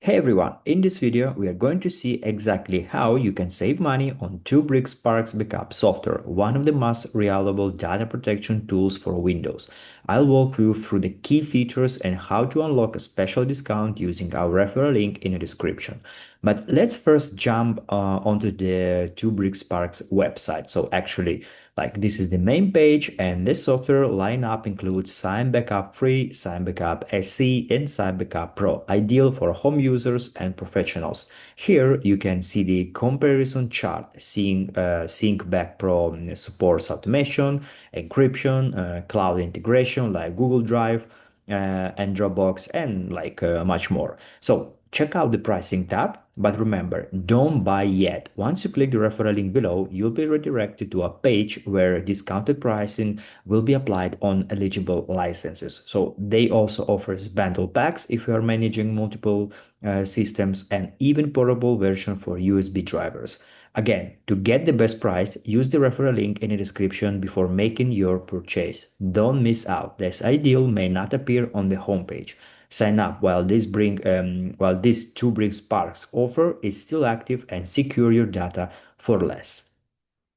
Hey everyone, in this video we are going to see exactly how you can save money on 2BrightSparks backup software, one of the most reliable data protection tools for Windows. I'll walk you through the key features and how to unlock a special discount using our referral link in the description. But let's first jump onto the 2BrightSparks website. So actually, this is the main page, and this software lineup includes SyncBack Free, SyncBack SE, and SyncBack Pro, ideal for home users and professionals. Here you can see the comparison chart. SyncBack Pro supports automation, encryption, cloud integration like Google Drive, and Dropbox, and much more. So check out the pricing tab, but remember, don't buy yet. Once you click the referral link below, you'll be redirected to a page where discounted pricing will be applied on eligible licenses. So they also offers bundle packs if you are managing multiple systems, and even portable version for USB drivers. Again, to get the best price, use the referral link in the description before making your purchase. Don't miss out. This ideal may not appear on the homepage. Sign up while this 2BrightSparks offer is still active, and secure your data for less.